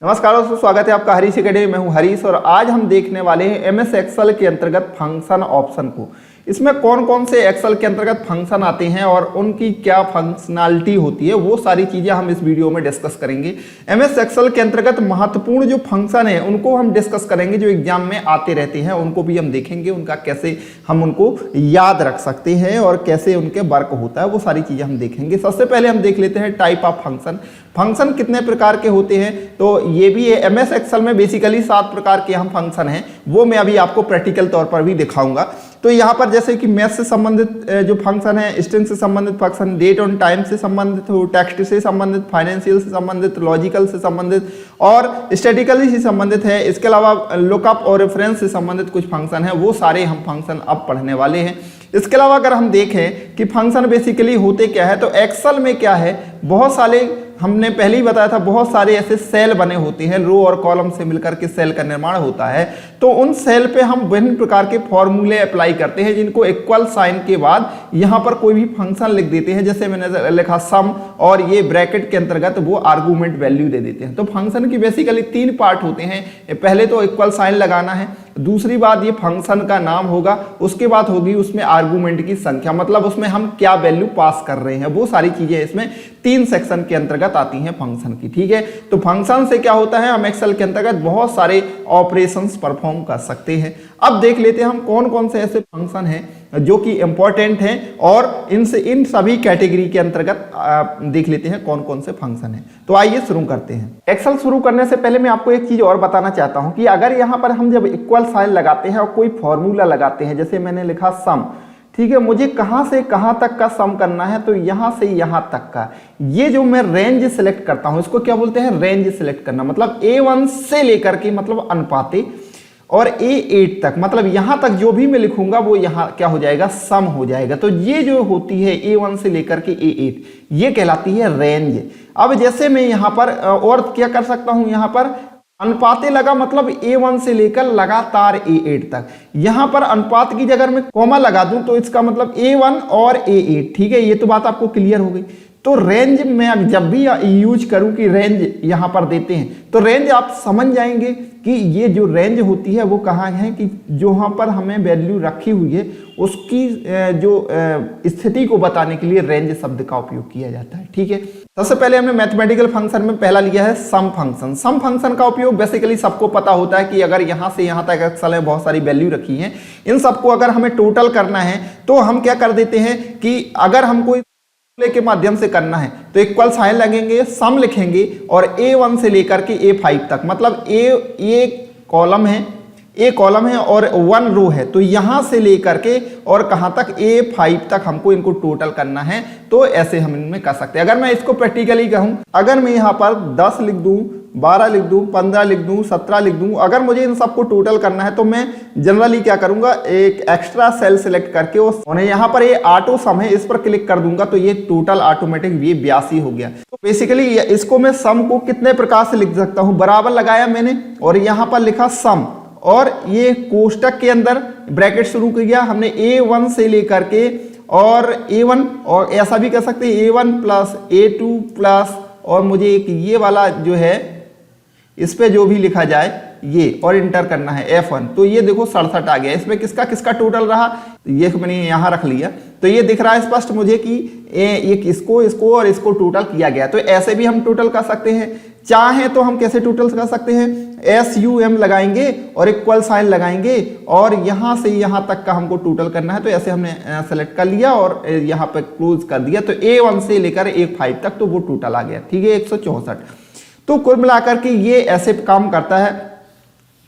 नमस्कार दोस्तों, स्वागत है आपका हरीश अकेडमी में। हूं हरीश और आज हम देखने वाले हैं एमएस एक्सेल के अंतर्गत फंक्शन ऑप्शन को। इसमें कौन कौन से एक्सेल के अंतर्गत फंक्शन आते हैं और उनकी क्या फंक्शनैलिटी होती है, वो सारी चीजें हम इस वीडियो में डिस्कस करेंगे। एमएस एक्सेल के अंतर्गत महत्वपूर्ण जो फंक्शन है उनको हम डिस्कस करेंगे, जो एग्जाम में आते रहते हैं उनको भी हम देखेंगे, उनका कैसे हम उनको याद रख सकते हैं और कैसे उनके वर्क होता है, वो सारी चीजें हम देखेंगे। सबसे पहले हम देख लेते हैं टाइप ऑफ फंक्शन। फंक्शन कितने प्रकार के होते हैं, तो ये भी है एमएस एक्सेल में बेसिकली 7 प्रकार के हम फंक्शन हैं, वो मैं अभी आपको प्रैक्टिकल तौर पर भी दिखाऊंगा। तो यहाँ पर जैसे कि मैथ से संबंधित जो फंक्शन है, स्ट्रिंग से संबंधित फंक्शन, डेट ऑन टाइम से संबंधित हो, टेक्स्ट से संबंधित, फाइनेंशियल से संबंधित, लॉजिकल से संबंधित और स्टैटिकली से संबंधित है। इसके अलावा लुकअप और रेफरेंस से संबंधित कुछ फंक्शन है, वो सारे हम फंक्शन अब पढ़ने वाले हैं। इसके अलावा अगर हम देखें कि फंक्शन बेसिकली होते क्या है, तो एक्सेल में क्या है, बहुत सारे हमने पहले ही बताया था, बहुत सारे ऐसे सेल बने होते हैं, रो और कॉलम से मिलकर के सेल का निर्माण होता है। तो उन सेल पे हम विभिन्न प्रकार के फॉर्मूले अप्लाई करते हैं, जिनको इक्वल साइन के बाद यहाँ पर कोई भी फंक्शन लिख देते हैं। जैसे मैंने लिखा सम, और ये ब्रैकेट के अंतर्गत वो आर्गुमेंट वैल्यू दे देते हैं। तो फंक्शन की बेसिकली 3 पार्ट होते हैं। पहले तो इक्वल साइन लगाना है, दूसरी बात ये फंक्शन का नाम होगा, उसके बाद होगी उसमें आर्गुमेंट की संख्या, मतलब उसमें हम क्या वैल्यू पास कर रहे हैं, वो सारी चीजें इसमें 3 सेक्शन के अंतर्गत आती हैं फंक्शन की। ठीक है, तो फंक्शन से क्या होता है, हम एक्सेल के अंतर्गत बहुत सारे ऑपरेशंस परफॉर्म कर सकते हैं। अब देख लेते हैं हम कौन कौन से ऐसे फंक्शन हैं जो कि इंपॉर्टेंट हैं, और इन सभी कैटेगरी के अंतर्गत देख लेते हैं कौन कौन से फंक्शन हैं। तो आइए शुरू करते हैं। एक्सेल शुरू करने से पहले मैं आपको एक चीज और बताना चाहता हूं कि अगर यहां पर हम जब इक्वल साइन लगाते हैं और कोई फॉर्मूला लगाते हैं, जैसे मैंने लिखा सम, ठीक है, मुझे कहां से कहां तक का सम करना है, तो यहां से यहां तक का, ये जो मैं रेंज सिलेक्ट करता हूं, इसको क्या बोलते हैं, रेंज सिलेक्ट करना। मतलब A1 से लेकर के, मतलब अनुपाते, और A8 तक, मतलब यहां तक जो भी मैं लिखूंगा वो यहां क्या हो जाएगा, सम हो जाएगा। तो ये जो होती है A1 से लेकर के A8, ये कहलाती है रेंज। अब जैसे मैं यहां पर और क्या कर सकता हूं, यहां पर अनुपाते लगा, मतलब A1 से लेकर लगातार A8 तक। यहां पर अनुपात की जगह मैं कॉमा लगा दूं तो इसका मतलब A1 और A8। ठीक है, ये तो बात आपको क्लियर हो गई। तो रेंज में जब भी यूज करूं कि रेंज यहां पर देते हैं, तो रेंज आप समझ जाएंगे कि ये जो रेंज होती है वो कहाँ है, कि जहां पर हमें वैल्यू रखी हुई है उसकी जो स्थिति को बताने के लिए रेंज शब्द का उपयोग किया जाता है। ठीक है, सबसे पहले हमने मैथमेटिकल फंक्शन में पहला लिया है सम फंक्शन। सम फंक्शन का उपयोग बेसिकली सबको पता होता है कि अगर यहां से यहां तक एक्सेल में बहुत सारी वैल्यू रखी है, इन सबको अगर हमें टोटल करना है तो हम क्या कर देते हैं कि अगर हमको के माध्यम से करना है तो इक्वल साइन लगेंगे, सम लिखेंगे, और A1 से लेकर के A5 तक, मतलब A कॉलम है और 1 रो है, तो यहां से लेकर के और कहां तक, A5 तक हमको इनको टोटल करना है। तो ऐसे हम इनमें कर सकते हैं। अगर मैं इसको प्रैक्टिकली कहूं, अगर मैं यहां पर 10 लिख दूं, 12 लिख दूं, 15 लिख दूं, 17 लिख दूं, अगर मुझे इन सबको टोटल करना है तो मैं जनरली क्या करूंगा, एक एक्स्ट्रा सेल सिलेक्ट करके उन्हें यहां पर ये ऑटो सम है, इस पर क्लिक कर दूंगा तो ये टोटल ऑटोमेटिक ये 82 हो गया। तो बेसिकली इसको मैं सम को कितने प्रकार से लिख सकता हूं, बराबर लगाया मैंने और यहां पर लिखा सम, और ये कोष्टक के अंदर ब्रैकेट शुरू किया हमने A1 से लेकर के, और A1, और ऐसा भी कर सकते हैं A1 प्लस A2 प्लस, और मुझे एक ये वाला जो है इस पे जो भी लिखा जाए ये, और इंटर करना है F1। तो ये देखो 67 आ गया। इसमें किसका किसका टोटल रहा, ये मैंने यहाँ रख लिया, तो ये दिख रहा है स्पष्ट मुझे कि ये इसको और इसको टोटल किया गया। तो ऐसे भी हम टोटल कर सकते हैं। चाहे तो हम कैसे टोटल कर सकते हैं, SUM लगाएंगे और इक्वल साइन लगाएंगे, और यहां से यहां तक का हमको टोटल करना है, तो ऐसे हमने सेलेक्ट कर लिया और यहां पे क्लोज कर दिया। तो A1 से लेकर A5 तक तो वो टोटल आ गया। ठीक है, 164। तो कुल मिलाकर के ये ऐसे काम करता है।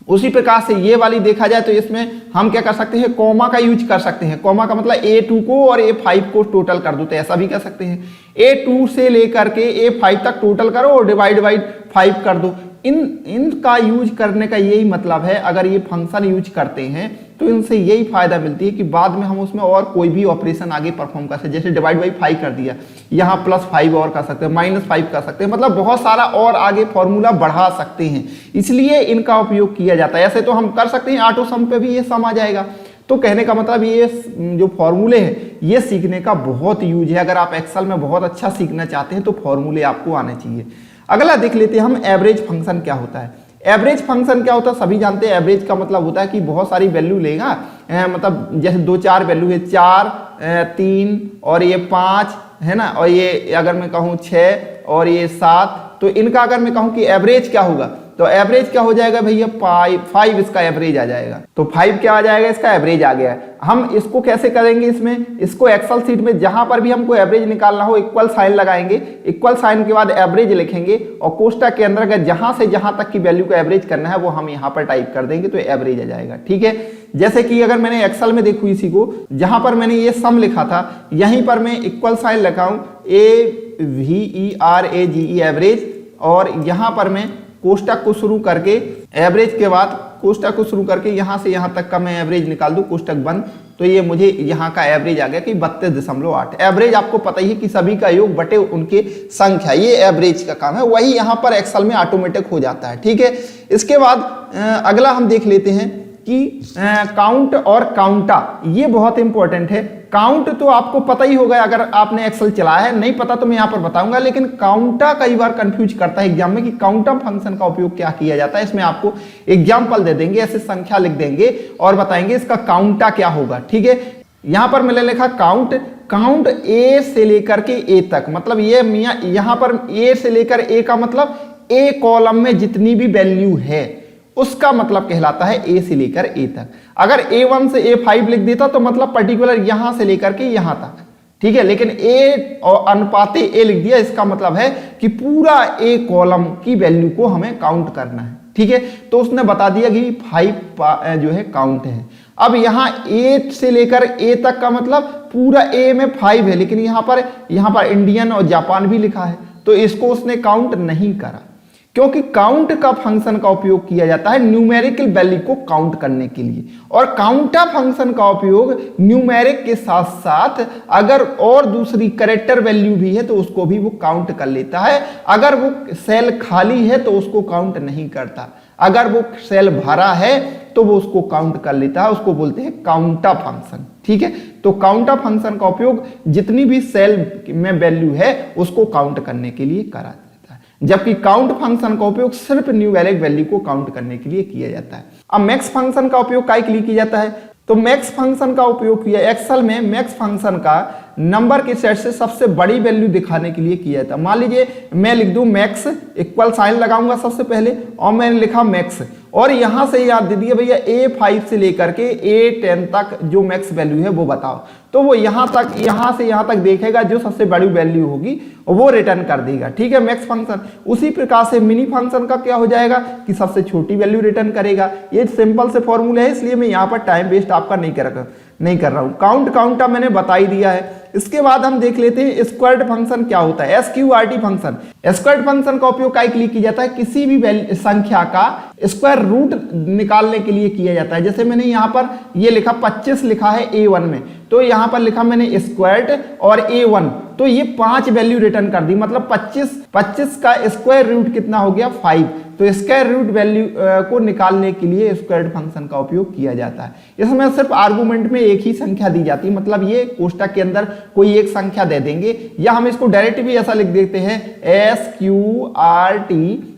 उसी प्रकार से ये वाली देखा जाए तो इसमें हम क्या कर सकते हैं, कॉमा का यूज कर सकते हैं। कॉमा का मतलब A2 को और A5 को टोटल कर दो, तो ऐसा भी कर सकते हैं। A2 से लेकर के A5 तक टोटल करो और डिवाइड बाई 5 कर दो। इनका यूज करने का यही मतलब है, अगर ये फंक्शन यूज करते हैं तो इनसे यही फायदा मिलती है कि बाद में हम उसमें और कोई भी ऑपरेशन आगे परफॉर्म कर सकते हैं। जैसे डिवाइड बाई 5 कर दिया, यहाँ +5 और कर सकते हैं, -5 कर सकते हैं, मतलब बहुत सारा और आगे फॉर्मूला बढ़ा सकते हैं, इसलिए इनका उपयोग किया जाता है। ऐसे तो हम कर सकते हैं ऑटो सम पे भी ये सम आ जाएगा। तो कहने का मतलब ये जो फॉर्मूले हैं ये सीखने का बहुत यूज है। अगर आप एक्सेल में बहुत अच्छा सीखना चाहते हैं तो फॉर्मूले आपको आने चाहिए। अगला देख लेते हैं हम एवरेज फंक्शन क्या होता है। एवरेज फंक्शन क्या होता है, सभी जानते हैं। एवरेज का मतलब होता है कि बहुत सारी वैल्यू लेगा, मतलब जैसे 2-4 वैल्यू है, 4, 3 और ये 5 है ना, और ये अगर मैं कहूँ 6 और ये 7, तो इनका अगर मैं कहूँ कि एवरेज क्या होगा, तो एवरेज क्या हो जाएगा भैया 5 इसका एवरेज आ जाएगा। तो 5 क्या आ जाएगा, इसका एवरेज आ गया है। हम इसको कैसे करेंगे, इसको एक्सेल सीट में जहां पर भी हमको एवरेज निकालना हो इक्वल साइन लगाएंगे, इक्वल साइन के बाद एवरेज लिखेंगे और कोष्टक के अंदर अगर जहां से जहां तक की वैल्यू को एवरेज करना है वो हम यहाँ पर टाइप कर देंगे तो एवरेज आ जाएगा। ठीक है, जैसे कि अगर मैंने एक्सेल में देखू इसी को, जहां पर मैंने ये सम लिखा था यहीं पर मैं इक्वल साइन लगाऊं AVERAGE एवरेज, और यहां पर मैं कोष्टक को शुरू करके एवरेज के बाद कोष्टक को शुरू करके यहां से यहां तक का मैं एवरेज निकाल दूं, कोष्टक बंद, तो ये मुझे यहां का एवरेज आ गया कि 32.8। एवरेज आपको पता ही है कि सभी का योग बटे उनके संख्या, ये एवरेज का काम है, वही यहां पर एक्सेल में ऑटोमेटिक हो जाता है। ठीक है, इसके बाद अगला हम देख लेते हैं कि काउंट और काउंटा, ये बहुत इंपॉर्टेंट है। काउंट तो आपको पता ही होगा अगर आपने एक्सेल चलाया है, नहीं पता तो मैं यहाँ पर बताऊंगा, लेकिन काउंटा कई बार कंफ्यूज करता है एग्जाम में कि काउंटा फंक्शन का उपयोग क्या किया जाता है। इसमें आपको एग्जाम्पल दे देंगे, ऐसे संख्या लिख देंगे और बताएंगे इसका काउंटा क्या होगा। ठीक है, यहां पर मैंने लिखा काउंट ए से लेकर के ए तक, मतलब ये मियां यहां पर ए से लेकर ए का मतलब ए कॉलम में जितनी भी वैल्यू है उसका मतलब कहलाता है ए से लेकर ए तक। अगर A1 से A5 लिख देता तो मतलब पर्टिकुलर यहां से लेकर के यहां तक। ठीक है, लेकिन ए और अनुपाते ए लिख दिया, इसका मतलब है कि पूरा ए कॉलम की वैल्यू को हमें काउंट करना है। ठीक है, तो उसने बता दिया कि 5 जो है काउंट है। अब यहाँ ए से लेकर ए तक का मतलब पूरा ए में 5 है, लेकिन यहाँ पर इंडियन और जापान भी लिखा है, तो इसको उसने काउंट नहीं करा, क्योंकि काउंट का फंक्शन का उपयोग किया जाता है न्यूमेरिकल वैल्यू को काउंट करने के लिए, और काउंटा फंक्शन का उपयोग न्यूमेरिक के साथ साथ अगर और दूसरी कैरेक्टर वैल्यू भी है तो उसको भी वो काउंट कर लेता है। अगर वो सेल खाली है तो उसको काउंट नहीं करता, अगर वो सेल भरा है तो वो उसको काउंट कर लेता है, उसको बोलते हैं काउंटा फंक्शन। ठीक है, तो काउंटा फंक्शन का उपयोग जितनी भी सेल में वैल्यू है उसको काउंट करने के लिए करा, जबकि काउंट फंक्शन का उपयोग सिर्फ न्यूमेरिक वैल्यू को काउंट करने के लिए किया जाता है। अब मैक्स फंक्शन का उपयोग काय के लिए किया जाता है, तो मैक्स फंक्शन का उपयोग किया एक्सेल में मैक्स फंक्शन का नंबर के सेट से सबसे बड़ी वैल्यू दिखाने के लिए किया जाता है। मान लीजिए मैं लिख दूं मैक्स, इक्वल साइन लगाऊंगा सबसे पहले, और मैंने लिखा मैक्स, और यहां से याद दे दिया भैया A5 से लेकर के A10 तक जो मैक्स वैल्यू है वो बताओ, तो वो यहां से यहां तक देखेगा, जो सबसे बड़ी वैल्यू होगी वो रिटर्न कर देगा। ठीक है, मैक्स फंक्शन। उसी प्रकार से मिनी फंक्शन का क्या हो जाएगा कि सबसे छोटी वैल्यू रिटर्न करेगा। ये सिंपल से फॉर्मूला है, इसलिए मैं यहाँ पर टाइम वेस्ट आपका नहीं कर रहा हूं। काउंटा मैंने बता ही दिया है। इसके बाद हम देख लेते हैं स्क्वायर्ड फंक्शन क्या होता है, SQRT फंक्शन। स्क्वायर्ड फंक्शन का उपयोग काय के लिए किया जाता है, किसी भी संख्या का स्क्वायर रूट निकालने के लिए किया जाता है। जैसे मैंने यहाँ पर ये लिखा 25 लिखा है A1 में, तो यहाँ पर लिखा मैंने स्क्वायर्ड और A1, तो ये 5 वैल्यू रिटर्न कर दी, मतलब 25 का स्क्वायर रूट कितना हो गया 5। तो स्क्वायर रूट वैल्यू को निकालने के लिए स्क्वायर्ड फंक्शन का उपयोग किया जाता है। इसमें सिर्फ आर्गुमेंट में एक ही संख्या दी जाती है, मतलब ये कोष्टक के अंदर कोई एक संख्या दे देंगे, या हम इसको डायरेक्ट भी ऐसा लिख देते हैं SQRT,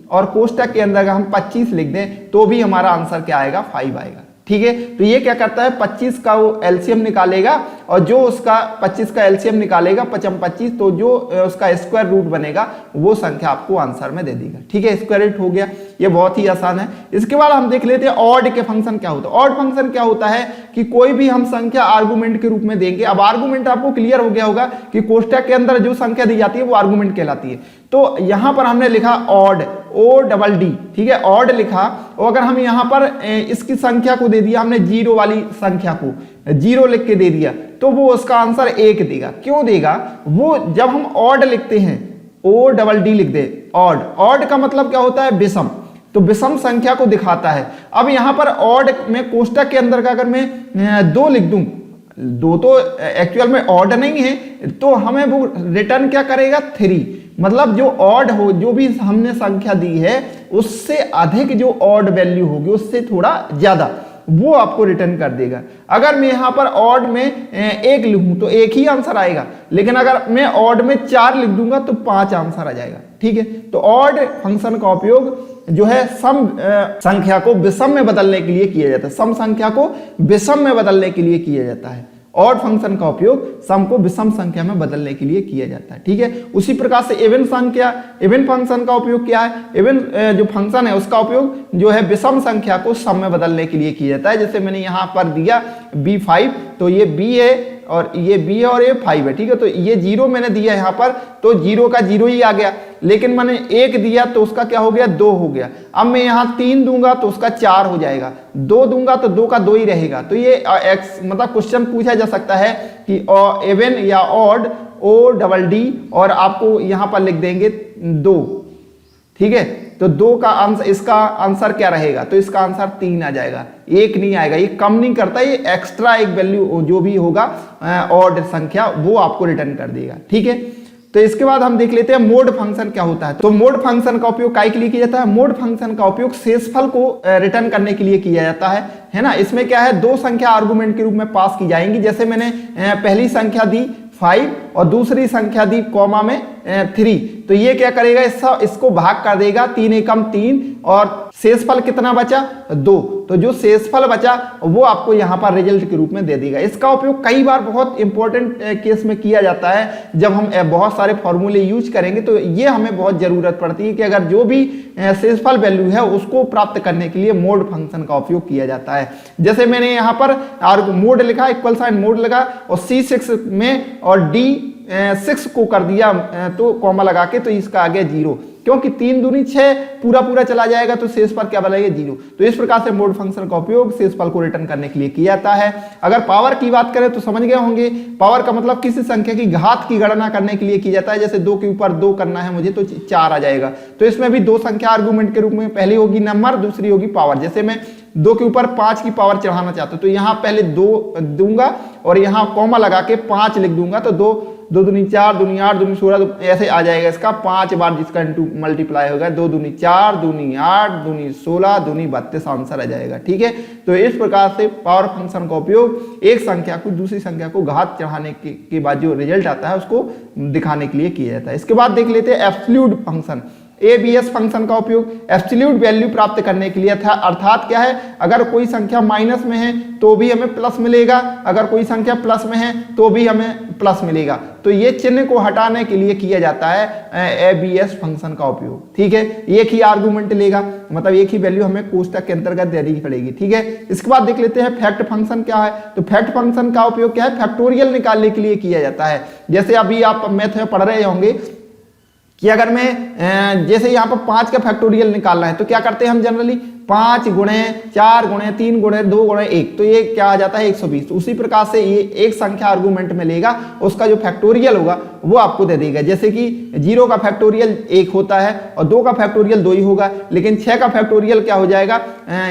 और कोष्टक के अंदर अगर हम 25 लिख दें तो भी हमारा आंसर क्या आएगा 5 आएगा। ठीक है, तो ये क्या करता है 25 का वो एलसीएम निकालेगा, और जो उसका 25 का एलसीएम निकालेगा 25, तो जो उसका स्क्वायर रूट बनेगा वो संख्या आपको आंसर में दे देगा। ठीक है, स्क्वायर रूट हो गया, ये बहुत ही आसान है। इसके बाद हम देख लेते हैं ऑड के फंक्शन क्या होता है। ऑड फंक्शन क्या होता है कि कोई भी हम संख्या आर्गुमेंट के रूप में देंगे। अब आर्गुमेंट आपको क्लियर हो गया होगा कि कोष्टक के अंदर जो संख्या दी जाती है वो आर्गुमेंट कहलाती है। तो यहां पर हमने लिखा ऑड, ODD, ठीक है, ऑड लिखा, और अगर हम यहां पर इसकी संख्या को दे दिया हमने, जीरो वाली संख्या को 0 लिख के दे दिया, तो वो उसका आंसर 1 देगा। क्यों देगा, वो जब हम ऑड लिखते हैं ODD लिख दे, ऑड का मतलब क्या होता है विषम, तो विषम संख्या को दिखाता है। अब यहां पर ऑड में कोष्टक के अंदर का अगर मैं 2 लिख दूं, 2 तो एक्चुअल में ऑड नहीं है, तो हमें वो रिटर्न क्या करेगा 3, मतलब जो ऑड हो, जो भी हमने संख्या दी है उससे अधिक जो ऑड वैल्यू होगी उससे थोड़ा ज्यादा, वो आपको रिटर्न कर देगा। अगर मैं यहाँ पर ऑड में 1 लिखूं तो 1 ही आंसर आएगा, लेकिन अगर मैं ऑड में 4 लिख दूंगा तो 5 आंसर आ जाएगा। ठीक है, तो ऑड फंक्शन का उपयोग जो है सम संख्या को विषम में बदलने के लिए किया जाता है। सम संख्या को विषम में बदलने के लिए किया जाता है। ऑड फंक्शन का उपयोग सम को विषम संख्या में बदलने के लिए किया जाता है। ठीक है, उसी प्रकार से इवन संख्या, इवन फंक्शन का उपयोग क्या है? इवन जो फंक्शन है उसका उपयोग जो है विषम संख्या को सम में बदलने के लिए किया जाता है। जैसे मैंने यहाँ पर दिया b5, तो ये b है और ये b है और ये 5 है। ठीक है, तो ये 0 मैंने दिया यहाँ पर, तो 0 का 0 ही आ गया, लेकिन मैंने 1 दिया तो उसका क्या हो गया? 2 हो गया। अब मैं यहाँ 3 दूंगा तो उसका 4 हो जाएगा, 2 दूंगा तो 2 का 2 ही रहेगा। तो ये मतलब क्वेश्चन पूछा जा सकता है कि इवन या ऑड ODD और आपको यहाँ पर लिख देंगे 2। ठीक है, तो 2 का आंसर, इसका आंसर क्या रहेगा? तो इसका आंसर 3 आ जाएगा, 1 नहीं आएगा। ये कम नहीं करता, ये एक्स्ट्रा एक वैल्यू जो भी होगा ऑड संख्या वो आपको रिटर्न कर देगा। ठीक है, तो इसके बाद हम देख लेते हैं मोड फंक्शन क्या होता है। तो मोड फंक्शन का उपयोग काय के लिए किया जाता है? मोड फंक्शन का उपयोग शेषफल को रिटर्न करने के लिए किया जाता है ना। इसमें क्या है, 2 संख्या आर्गुमेंट के रूप में पास की जाएंगी। जैसे मैंने पहली संख्या दी 5 और दूसरी संख्या दी कॉमा में 3, तो ये क्या करेगा? इसको भाग कर देगा, 3 एकम 3 और शेषफल कितना बचा? 2। तो जो शेषफल बचा वो आपको यहाँ पर रिजल्ट के रूप में दे देगा। इसका उपयोग कई बार बहुत इंपॉर्टेंट केस में किया जाता है। जब हम बहुत सारे फॉर्मूले यूज करेंगे तो ये हमें बहुत जरूरत पड़ती है कि अगर जो भी शेषफल वैल्यू है उसको प्राप्त करने के लिए मोड फंक्शन का उपयोग किया जाता है। जैसे मैंने यहाँ पर मोड लिखा, इक्वल साइन मोड लगा और C6 में और D6 को कर दिया तो कॉमा लगा के, तो इसका आ गया 0, क्योंकि 3 दूनी 6 पूरा चला जाएगा तो शेषफल क्या बनेगा? 0। तो इस प्रकार से मोड फंक्शन का उपयोग शेषफल को रिटर्न करने के लिए किया जाता है। अगर पावर की बात करें तो समझ गए होंगे, पावर का मतलब किसी संख्या की घात की गणना करने के लिए किया जाता है। जैसे 2 के ऊपर 2 करना है मुझे तो 4 आ जाएगा। तो इसमें भी 2 संख्या आर्गुमेंट के रूप में, पहली होगी नंबर, दूसरी होगी पावर। जैसे मैं 2 के ऊपर 5 की पावर चढ़ाना चाहता हूं तो यहाँ पहले 2 दूंगा और यहाँ कॉमा लगा के 5 लिख दूंगा, तो 2 दूनी 4, दूनी 8, दूनी 16, ऐसे आ जाएगा। इसका 5 बार जिसका इंटू मल्टीप्लाई होगा, 2 दूनी 4, दूनी 8, दूनी 16, दूनी 32 आंसर आ जाएगा। ठीक है, तो इस प्रकार से पावर फंक्शन का उपयोग एक संख्या को दूसरी संख्या को घात चढ़ाने के बाद जो रिजल्ट आता है उसको दिखाने के लिए किया जाता है। इसके बाद देख लेते हैं एब्सोल्यूट फंक्शन। ABS फंक्शन का उपयोग एब्सोल्यूट वैल्यू प्राप्त करने के लिए था। अर्थात क्या है, अगर कोई संख्या माइनस में है तो भी हमें प्लस मिलेगा, अगर कोई संख्या प्लस में है तो भी हमें प्लस मिलेगा। तो ये चिन्ह को हटाने के लिए किया जाता है ABS फंक्शन का उपयोग। ठीक है, एक ही आर्गुमेंट लेगा, मतलब एक ही वैल्यू हमें कोष्टक के अंतर्गत देनी पड़ेगी। ठीक है, इसके बाद देख लेते हैं फैक्ट फंक्शन क्या है। तो फैक्ट फंक्शन का उपयोग क्या है? फैक्टोरियल निकालने के लिए किया जाता है। जैसे अभी आप मैथ में पढ़ रहे होंगे कि अगर मैं जैसे यहाँ पर 5 का फैक्टोरियल निकालना है तो क्या करते हैं हम जनरली? 5 गुणे 4 गुणे 3 गुणे 2 गुणे 1, तो ये क्या आ जाता है? 120। तो उसी प्रकार से ये एक संख्या आर्गुमेंट में लेगा, उसका जो फैक्टोरियल होगा वो आपको दे देगा। जैसे कि 0 का फैक्टोरियल 1 होता है और 2 का फैक्टोरियल 2 ही होगा, लेकिन 6 का फैक्टोरियल क्या हो जाएगा?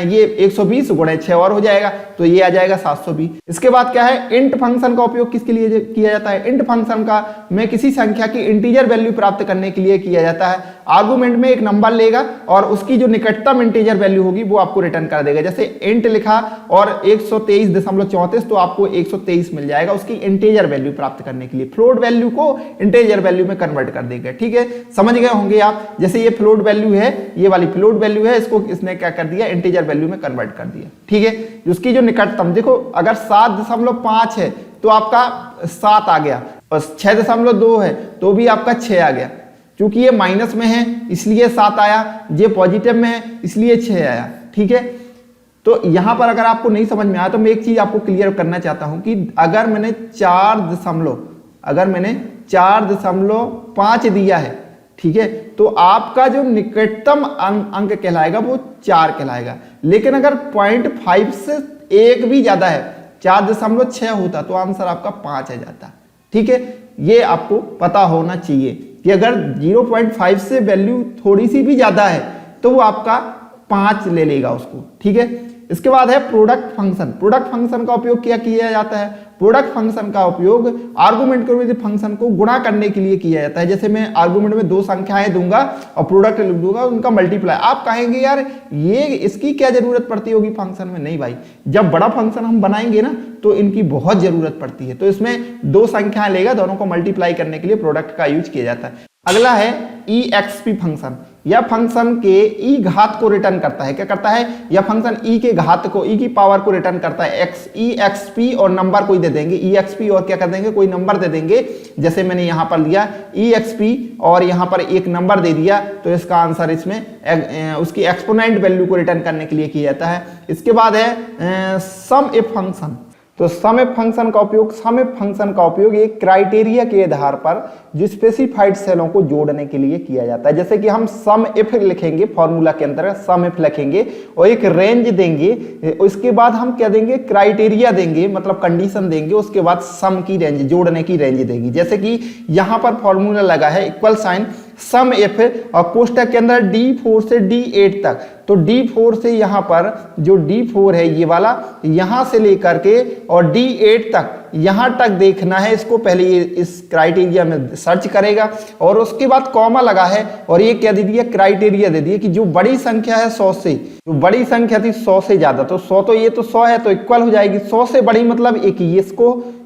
ये 120 गुणे 6 और हो जाएगा, तो ये आ जाएगा 720। इसके बाद क्या है? इंट फंक्शन का उपयोग किसके लिए किया जाता है? इंट फंक्शन का में किसी संख्या की इंटीजर वैल्यू प्राप्त करने के लिए किया जाता है। आर्गुमेंट में एक नंबर लेगा और उसकी जो निकटतम इंटीजर वैल्यू होगी वो आपको रिटर्न कर देगा। जैसे इंट लिखा और 123.34, तो आपको 123 मिल जाएगा उसकी इंटीजर वैल्यू प्राप्त करने के लिए। फ्लोट वैल्यू को इंटीजर वैल्यू में कन्वर्ट कर देगा। ठीक है, समझ गए होंगे आप। जैसे ये फ्लोट वैल्यू है, ये वाली फ्लोट वैल्यू है, इसको इसने क्या कर दिया? इंटीजर वैल्यू में कन्वर्ट कर दिया। ठीक है, उसकी जो निकटतम, देखो अगर 7.5 है तो आपका 7 आ गया, और 6.2 है तो भी आपका 6 आ गया। क्योंकि ये माइनस में है इसलिए 7 आया, ये पॉजिटिव में है इसलिए 6 आया। ठीक है, तो यहां पर अगर आपको नहीं समझ में आया तो मैं एक चीज आपको क्लियर करना चाहता हूं कि अगर मैंने 4.5 दिया है, ठीक है, तो आपका जो निकटतम अंक कहलाएगा वो 4 कहलाएगा। लेकिन अगर 0.5 से 1 भी ज्यादा है, 4.6 होता तो आंसर आपका 5 आ जाता। ठीक है, ये आपको पता होना चाहिए कि अगर 0.5 से वैल्यू थोड़ी सी भी ज्यादा है तो वो आपका 5 ले लेगा उसको। ठीक है, इसके बाद है प्रोडक्ट फंक्शन। प्रोडक्ट फंक्शन का उपयोग क्या किया जाता है? प्रोडक्ट फंक्शन का उपयोग आर्गुमेंटेटिव फंक्शन को गुणा करने के लिए किया जाता है। जैसे मैं आर्गुमेंट में 2 संख्याएं दूंगा और प्रोडक्ट लिख दूंगा, उनका मल्टीप्लाई। आप कहेंगे यार ये इसकी क्या जरूरत पड़ती होगी फंक्शन में? नहीं भाई, जब बड़ा फंक्शन हम बनाएंगे ना तो इनकी बहुत जरूरत पड़ती है। तो इसमें 2 संख्याएं लेगा, दोनों को मल्टीप्लाई करने के लिए प्रोडक्ट का यूज किया जाता है। अगला है EXP फंक्शन। यह फंक्शन के ई घात को रिटर्न करता है। क्या करता है? यह फंक्शन ई के घात को, ई की पावर को रिटर्न करता है। EXP और नंबर कोई दे देंगे, EXP और क्या कर देंगे, कोई नंबर दे देंगे। जैसे मैंने यहां पर लिया EXP और यहां पर एक नंबर दे दिया, तो इसका आंसर इसमें उसकी एक्सपोनेंट वैल्यू को रिटर्न करने के लिए किया जाता है। इसके बाद है सम इफ फंक्शन। तो सम इफ फंक्शन का उपयोग एक क्राइटेरिया के आधार पर जो स्पेसिफाइड सेलों को जोड़ने के लिए किया जाता है। जैसे कि हम सम इफ लिखेंगे, फॉर्मूला के अंतर्गत सम इफ लिखेंगे और एक रेंज देंगे, उसके बाद हम क्या देंगे, क्राइटेरिया देंगे, मतलब कंडीशन देंगे, उसके बाद सम की रेंज, जोड़ने की रेंज देंगे। जैसे कि यहां पर फॉर्मूला लगा है इक्वल साइन सम इफ और कोष्टक के अंदर D4 से D8 तक। तो D4 से यहां पर जो D4 है ये वाला, यहां से लेकर के और D8 तक, यहां तक देखना है इसको। पहले ये इस क्राइटेरिया में सर्च करेगा और उसके बाद कॉमा लगा है और ये क्या दे दिया, क्राइटेरिया दे दिया कि जो बड़ी संख्या है 100 से, जो बड़ी संख्या थी 100 से ज्यादा, तो 100 तो ये तो 100 है तो इक्वल हो जाएगी। 100 से बड़ी मतलब एक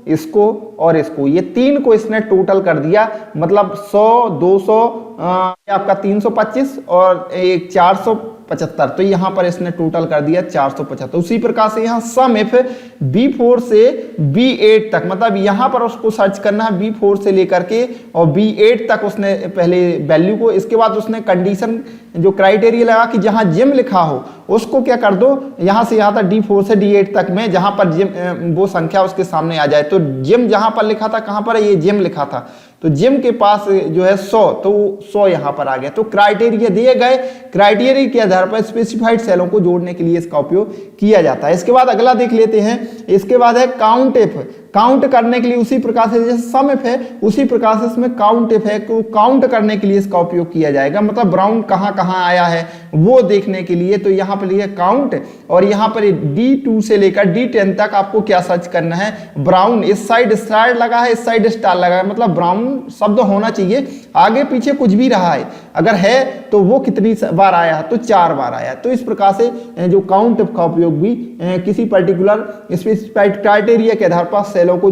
इसको और इसको, ये 3 को इसने टोटल कर दिया, मतलब 100, 200, आपका 325 और एक 475। तो यहां पर इसने टोटल कर दिया 475। उसी प्रकार से यहां सम इफ B4 से B8 तक, मतलब यहां पर उसको सर्च करना है B4 से लेकर के और B8 तक उसने पहले वैल्यू को, इसके बाद उसने कंडीशन जो क्राइटेरिया लगा कि जहां जिम लिखा हो उसको क्या कर दो, यहां से यहां तक D4 से D8 तक में जहां पर जिम वो संख्या उसके सामने आ जाए। तो जिम जहां पर लिखा था, कहां पर है, ये जिम लिखा था, तो जिम के पास जो है 100, तो 100 यहां पर आ गया। तो क्राइटेरिया दिए गए, क्राइटेरिया के आधार पर स्पेसिफाइड सेलों को जोड़ने के लिए इसका उपयोग किया जाता है। इसके बाद अगला देख लेते हैं। इसके बाद है काउंट इफ। काउंट करने के लिए उसी प्रकार से जैसे सम इफ है उसी प्रकार से इसमें काउंट इफ है, तो काउंट करने के लिए इसका उपयोग किया जाएगा, मतलब ब्राउन कहां कहां आया है वो देखने के लिए। तो यहां पर लिखा काउंट और यहां पर D2 से लेकर D10 तक आपको क्या सर्च करना है, ब्राउन। इस साइड स्टार लगा है, इस साइड स्टार लगा है, मतलब ब्राउन शब्द होना चाहिए। आगे पीछे कुछ भी रहा है, अगर है तो वो कितनी बार आया, तो 4 बार आया। तो इस प्रकार से जो काउंट इफ का उपयोग भी किसी पर्टिकुलर स्पेसिफाइड क्राइटेरिया के आधार पर सेलों को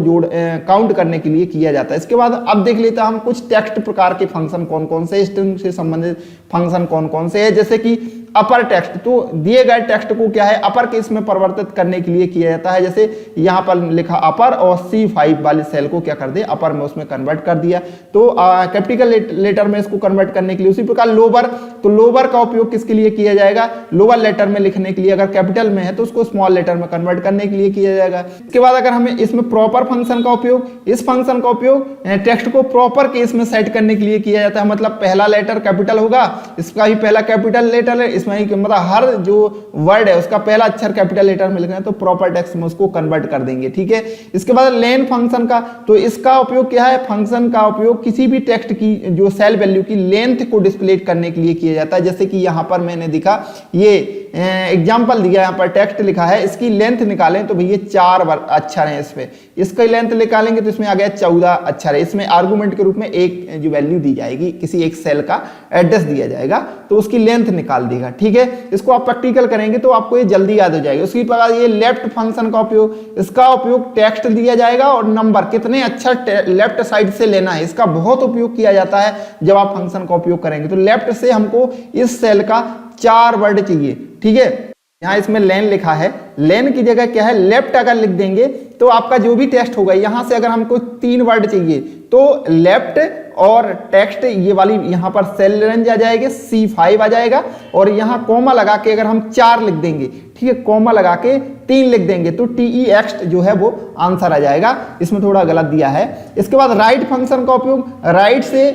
काउंट करने के लिए किया जाता है। इसके बाद अब देख लेते हैं हम कुछ टेक्स्ट प्रकार के फंक्शन कौन कौन से, स्ट्रिंग से संबंधित फंक्शन कौन कौन से है। जैसे कि अपर टेक्स्ट, तो दिए गए टेक्स्ट को क्या है, अपर केस में परिवर्तित करने के लिए किया जाता है। जैसे यहां पर लिखा अपर और C5 वाले सेल को क्या कर दे, अपर में उसमें कन्वर्ट कर दिया। तो कैपिटल लेटर में इसको कन्वर्ट करने के लिए, उसी प्रकार लोअर, तो लोअर का उपयोग किसके लिए किया जाएगा, लोअर लेटर में लिखने के लिए। अगर कैपिटल में है तो उसको स्मॉल लेटर में कन्वर्ट करने के लिए किया जाएगा। इसके बाद अगर हमें इसमें प्रॉपर फंक्शन का उपयोग, इस फंक्शन का उपयोग टेक्स्ट को प्रॉपर केस में सेट करने के लिए किया जाता है। मतलब पहला लेटर कैपिटल होगा, इसका भी पहला कैपिटल लेटर है, इसमें ही मतलब हर जो वर्ड है उसका पहला अक्षर कैपिटल लेटर में लिखना है, तो प्रॉपर टेक्स्ट में उसको कन्वर्ट कर देंगे। ठीक है। इसके बाद लेन फंक्शन का, तो इसका उपयोग क्या है, फंक्शन का उपयोग किसी भी टेक्स्ट की जो सेल वैल्यू की लेंथ को डिस्प्ले करने के लिए किया जाता है। जैसे कि यहां पर मैंने दिखा, ये एग्जाम्पल दिया, यहाँ पर टेक्स्ट लिखा है, इसकी लेंथ निकालें तो भैया 4 अक्षर है, इस पे इसका लेंथ निकालेंगे तो इसमें आ गया 14 अक्षर है। इसमें आर्गुमेंट के रूप में एक जो वैल्यू दी जाएगी, किसी एक सेल का एड्रेस दिया जाएगा, तो उसकी लेंथ निकाल देगा। ठीक है। इसको आप प्रैक्टिकल करेंगे तो आपको ये जल्दी याद हो जाएगा। उसकी प्रकार ये लेफ्ट फंक्शन का उपयोग, इसका उपयोग टेक्स्ट दिया जाएगा और नंबर कितने अक्षर लेफ्ट साइड से लेना है, इसका बहुत उपयोग किया जाता है जब आप फंक्शन का उपयोग करेंगे। तो लेफ्ट से हमको इस सेल का 4 वर्ड चाहिए। ठीक है। यहां इसमें लेन लिखा है, लेन की जगह क्या है, लेफ्ट अगर लिख देंगे तो आपका जो भी टेक्स्ट होगा, यहां से अगर हमको 3 वर्ड चाहिए तो लेफ्ट और टेक्स्ट ये वाली यहां पर सेल रेंज आ जाएगी, C5 आ जाएगा, और यहां कॉमा लगा के अगर हम 4 लिख देंगे, ठीक है, कॉमा लगा के 3 लिख देंगे तो TEXT जो है वो आंसर आ जाएगा। इसमें थोड़ा गलत दिया है। इसके बाद राइट फंक्शन का उपयोग राइट से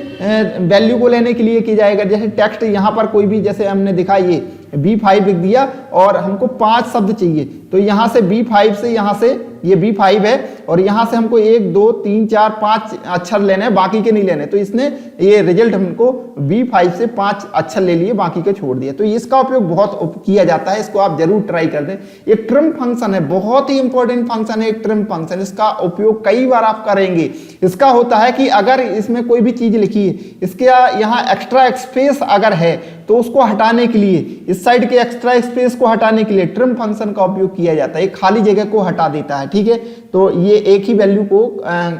वैल्यू को लेने के लिए किया जाएगा। जैसे टेक्स्ट यहां पर कोई भी, जैसे हमने दिखा ये B5 लिख दिया और हमको 5 शब्द चाहिए, तो यहां से B5 से, यहां से ये B5 है और यहाँ से हमको 1 2 3 4 5 अक्षर लेने हैं, बाकी के नहीं लेने। तो इसने ये रिजल्ट हमको B5 से 5 अक्षर ले लिए, बाकी के छोड़ दिए। तो इसका उपयोग बहुत किया जाता है, इसको आप जरूर ट्राई कर दें। एक ट्रिम फंक्शन है, बहुत ही इंपॉर्टेंट फंक्शन है एक ट्रिम फंक्शन। इसका उपयोग कई बार आप करेंगे। इसका होता है कि अगर इसमें कोई भी चीज लिखी है, इसके यहाँ एक्स्ट्रा स्पेस अगर है तो उसको हटाने के लिए, इस साइड के एक्स्ट्रा स्पेस को हटाने के लिए ट्रिम फंक्शन का उपयोग किया जाता है। एक खाली जगह को हटा देता है, ठीक है। तो ये एक ही वैल्यू को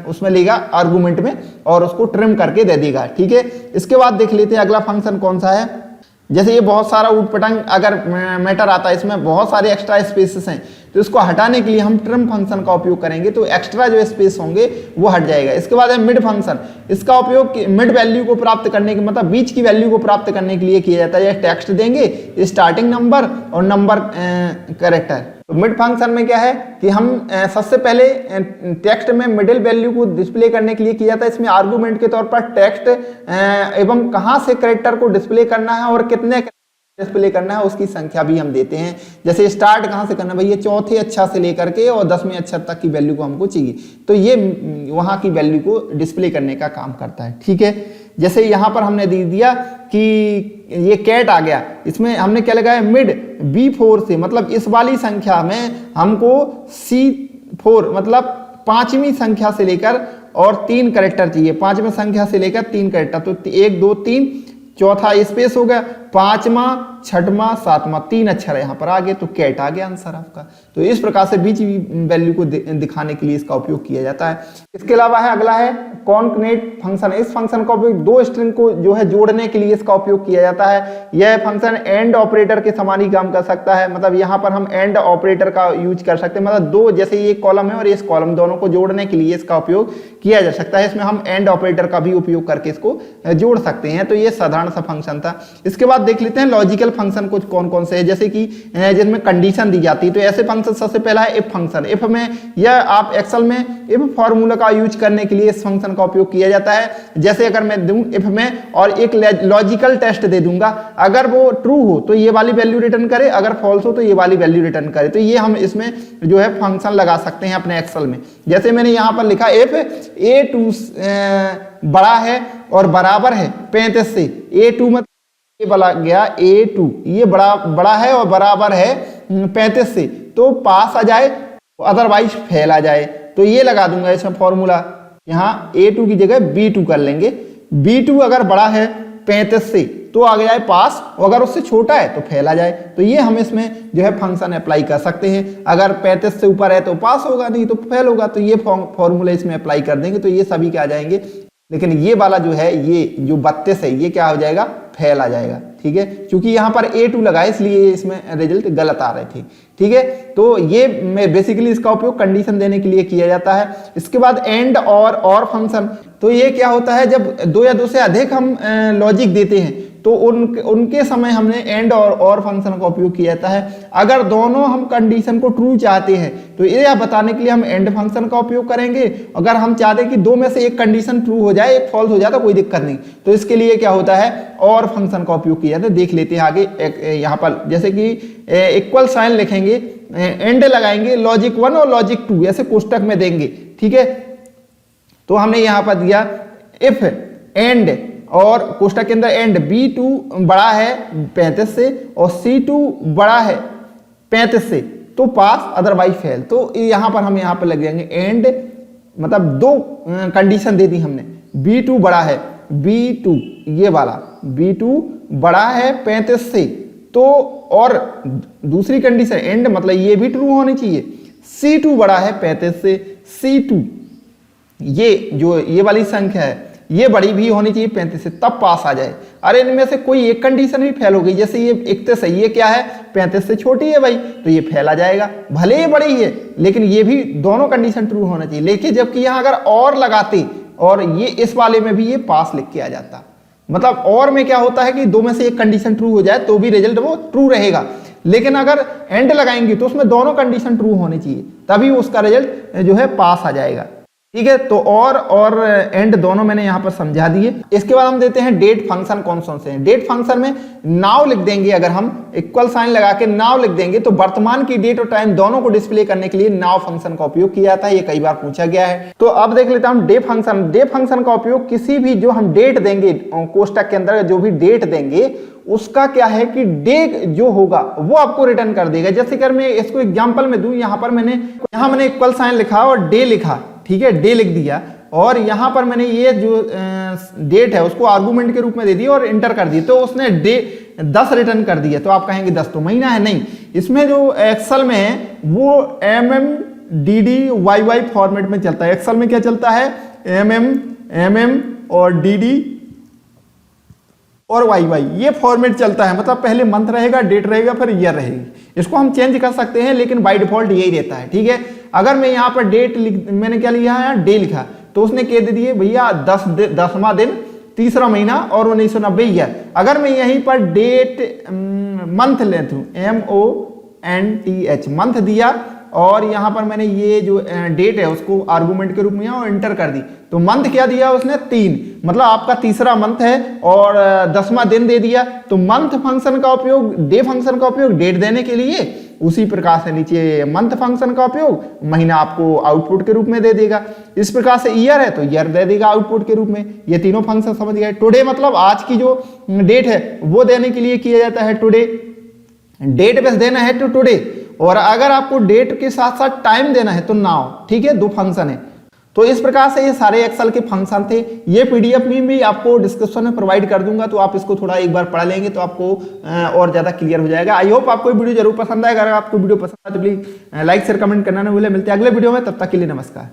उसमें लेगा आर्गुमेंट में और उसको ट्रिम करके दे देगा, ठीक है। इसके बाद देख लेते हैं अगला फंक्शन कौन सा है। जैसे ये बहुत सारा ऊटपटांग अगर मैटर आता है, इसमें बहुत सारे एक्स्ट्रा स्पेसेस हैं, तो इसको हटाने के लिए हम ट्रिम फंक्शन का उपयोग करेंगे, तो एक्स्ट्रा जो स्पेस होंगे वो हट जाएगा। इसके बाद है मिड फंक्शन। इसका उपयोग मिड वैल्यू को प्राप्त करने के, मतलब बीच की वैल्यू को प्राप्त करने के लिए किया जाता है। यह टेक्स्ट देंगे, स्टार्टिंग नंबर और नंबर कैरेक्टर। तो मिड फंक्शन में क्या है कि हम सबसे पहले टेक्स्ट में मिडिल वैल्यू को डिस्प्ले करने के लिए किया जाता है। इसमें आर्गुमेंट के तौर पर टेक्स्ट एवं कहां से कैरेक्टर को डिस्प्ले करना है और कितने डिस्प्ले करना है उसकी संख्या भी हम देते हैं। जैसे स्टार्ट कहां से करना है, भाई ये चौथे अक्षर से लेकर के और 10वें अक्षर तक की वैल्यू को हमको चाहिए, तो ये वहां की वैल्यू को डिस्प्ले करने का काम करता है, ठीक है। जैसे यहां पर हमने दे दिया कि ये कैट आ गया, इसमें हमने क्या लगाया मिड B4 से, मतलब इस वाली संख्या में हमको C4 मतलब 5वीं संख्या से लेकर और 3 कैरेक्टर चाहिए। 5वें संख्या से लेकर 3 कैरेक्टर, तो 1 2 3, चौथा स्पेस हो गया, 5वां 6वां 7वां, 3 अक्षर यहाँ पर आ गए, तो कैट आ गया आंसर आपका। तो इस प्रकार से बीच वैल्यू को दिखाने के लिए इसका उपयोग किया जाता है। इसके अलावा है अगला है कॉनकनेट फंक्शन। इस फंक्शन का उपयोग 2 स्ट्रिंग को जो है जोड़ने के लिए इसका उपयोग किया जाता है। यह फंक्शन एंड ऑपरेटर के समान ही काम कर सकता है, मतलब यहाँ पर हम एंड ऑपरेटर का यूज कर सकते हैं, मतलब 2 जैसे ये कॉलम है और इस कॉलम, दोनों को जोड़ने के लिए इसका उपयोग किया जा सकता है। इसमें हम एंड ऑपरेटर का भी उपयोग करके इसको जोड़ सकते हैं। तो ये साधारण सा फंक्शन था। इसके बाद देख लेते हैं लॉजिकल फंक्शन कुछ कौन कौन से है, जैसे कि जिसमें कंडीशन दी जाती है। तो ऐसे फंक्शन सबसे पहला है इफ फंक्शन। इफ में यह आप एक्सेल में इफ फॉर्मूला का यूज करने के लिए इस फंक्शन का उपयोग किया जाता है। जैसे अगर मैं दूं इफ में और एक लॉजिकल टेस्ट दे दूंगा, अगर वो ट्रू हो तो ये वाली वैल्यू रिटर्न करे, अगर फॉल्स हो तो ये वाली वैल्यू रिटर्न करे। तो ये हम इसमें जो है फंक्शन लगा सकते हैं अपने एक्सेल में। जैसे मैंने यहां पर लिखा इफ A2 बड़ा है और बराबर है 35 से, A2 मतलब ये बोला गया A2 ये बड़ा है और बराबर है 35 से, तो पास आ जाए, अदरवाइज फेल आ जाए। तो ये लगा दूंगा इसमें फॉर्मूला, यहाँ A2 की जगह B2 कर लेंगे। B2 अगर बड़ा है 35 से तो आ जाए पास, और अगर उससे छोटा है तो फेल आ जाए। तो ये हम इसमें जो है फंक्शन अप्लाई कर सकते हैं। अगर 35 से ऊपर है तो पास होगा, नहीं तो फेल होगा। तो ये फॉर्मूला इसमें अप्लाई कर देंगे, तो ये सभी क्या आ जाएंगे। लेकिन ये वाला जो है, ये जो 32 है, ये क्या हो जाएगा, फेल आ जाएगा, ठीक है। क्योंकि यहाँ पर A2 लगा है, इसलिए इसमें रिजल्ट गलत आ रहे थे, ठीक है। तो ये बेसिकली इसका उपयोग कंडीशन देने के लिए किया जाता है। इसके बाद एंड और फंक्शन। तो ये क्या होता है, जब 2 या 2 से अधिक हम लॉजिक देते हैं तो उनके समय हमने एंड और फंक्शन का उपयोग किया जाता है। अगर दोनों हम कंडीशन को ट्रू चाहते हैं तो ये बताने के लिए हम एंड फंक्शन का उपयोग करेंगे। अगर हम चाहते हैं कि 2 में से एक कंडीशन ट्रू हो जाए, एक फॉल्स हो जाए, तो कोई दिक्कत नहीं, तो इसके लिए क्या होता है, और फंक्शन का उपयोग किया जाता है। देख लेते हैं आगे। यहाँ पर जैसे कि इक्वल साइन लिखेंगे, एंड लगाएंगे, लॉजिक 1 और लॉजिक 2 ऐसे कोष्टक में देंगे, ठीक है। तो हमने यहाँ पर दिया इफ एंड और कोष्टक के अंदर एंड B2 बड़ा है 35 से और C2 बड़ा है 35 से, तो पास अदरवाइज फेल। तो यहाँ पर हम यहाँ पर लग जाएंगे एंड, मतलब 2 कंडीशन दे दी हमने। B2 बड़ा है, B2 ये वाला B2 बड़ा है 35 से, तो और दूसरी कंडीशन एंड मतलब ये भी ट्रू होनी चाहिए। C2 बड़ा है 35 से, C2 ये जो ये वाली संख्या है ये बड़ी भी होनी चाहिए 35 से, तब पास आ जाए। अरे इनमें से कोई एक कंडीशन भी फेल हो गई, जैसे ये 31 है, ये क्या है 35 से छोटी है भाई, तो ये फेल आ जाएगा। भले ही बड़ी है लेकिन ये भी दोनों कंडीशन ट्रू होना चाहिए। लेकिन जबकि यहाँ अगर और लगाते और ये इस वाले में भी ये पास लिख के आ जाता, मतलब और में क्या होता है कि 2 में से एक कंडीशन ट्रू हो जाए तो भी रिजल्ट वो ट्रू रहेगा। लेकिन अगर एंड लगाएंगे तो उसमें दोनों कंडीशन ट्रू होनी चाहिए, तभी उसका रिजल्ट जो है पास आ जाएगा। ठीक है। तो और एंड दोनों मैंने यहां पर समझा दिए। इसके बाद हम देते हैं डेट फंक्शन कौन कौन से हैं। डेट फंक्शन में नाउ लिख देंगे, अगर हम इक्वल साइन लगा के नाउ लिख देंगे तो वर्तमान की डेट और टाइम दोनों को डिस्प्ले करने के लिए नाउ फंक्शन का उपयोग किया जाता है। ये कई बार पूछा गया है। तो अब देख लेता हूं डे फंक्शन। डे फंक्शन का उपयोग किसी भी जो हम डेट देंगे कोष्टक के अंदर जो भी डेट देंगे उसका क्या है कि डे जो होगा वो आपको रिटर्न कर देगा। जैसे अगर मैं इसको एग्जांपल में दूं, यहां मैंने इक्वल साइन लिखा और डे लिखा, ठीक है, डे लिख दिया और यहां पर मैंने ये जो डेट है उसको आर्गुमेंट के रूप में दे दिया और इंटर कर दी, तो उसने डे 10 रिटर्न कर दिया। तो आप कहेंगे 10 तो महीना है, नहीं, इसमें जो एक्सेल में है वो MMDDYY फॉर्मेट में चलता है। एक्सेल में क्या चलता है, MM और DD और YY ये फॉर्मेट चलता है। मतलब पहले मंथ रहेगा, डेट रहेगा, फिर ईयर रहेगी। इसको हम चेंज कर सकते हैं लेकिन बाय डिफॉल्ट यही रहता है। ठीक है, अगर मैं यहाँ पर डेट मैंने क्या लिया है, डे लिखा, तो उसने कह दे दिए भैया 10वां दिन, तीसरा महीना और 1990 ईयर। अगर मैं यहीं पर डेट मंथ लेता हूं, MONTH मंथ दिया और यहां पर मैंने ये जो डेट है उसको आर्गुमेंट के रूप में और इंटर कर दी, तो मंथ क्या दिया उसने 3, मतलब आपका तीसरा मंथ है और 10वां दिन दे दिया। तो मंथ फंक्शन का उपयोग, डे फंक्शन का उपयोग डेट देने के लिए, उसी प्रकार से नीचे मंथ फंक्शन का उपयोग महीना आपको आउटपुट के रूप में दे देगा। इस प्रकार से ईयर है तो ईयर दे देगा आउटपुट के रूप में। ये तीनों फंक्शन समझ गए। टुडे मतलब आज की जो डेट है वो देने के लिए किया जाता है टुडे, डेट बेस देना है तो टुडे, और अगर आपको डेट के साथ साथ टाइम देना है तो नाउ। ठीक है, 2 फंक्शन है। तो इस प्रकार से ये सारे एक्सेल के फंक्शन थे। ये पीडीएफ में भी आपको डिस्क्रिप्शन में प्रोवाइड कर दूंगा, तो आप इसको थोड़ा एक बार पढ़ लेंगे तो आपको और ज्यादा क्लियर हो जाएगा। आई होप आपको वीडियो जरूर पसंद आएगा। अगर आपको वीडियो पसंद आए तो प्लीज लाइक शेयर कमेंट करना ना भूलें। मिलते हैं अगले वीडियो में, तब तक के लिए नमस्कार।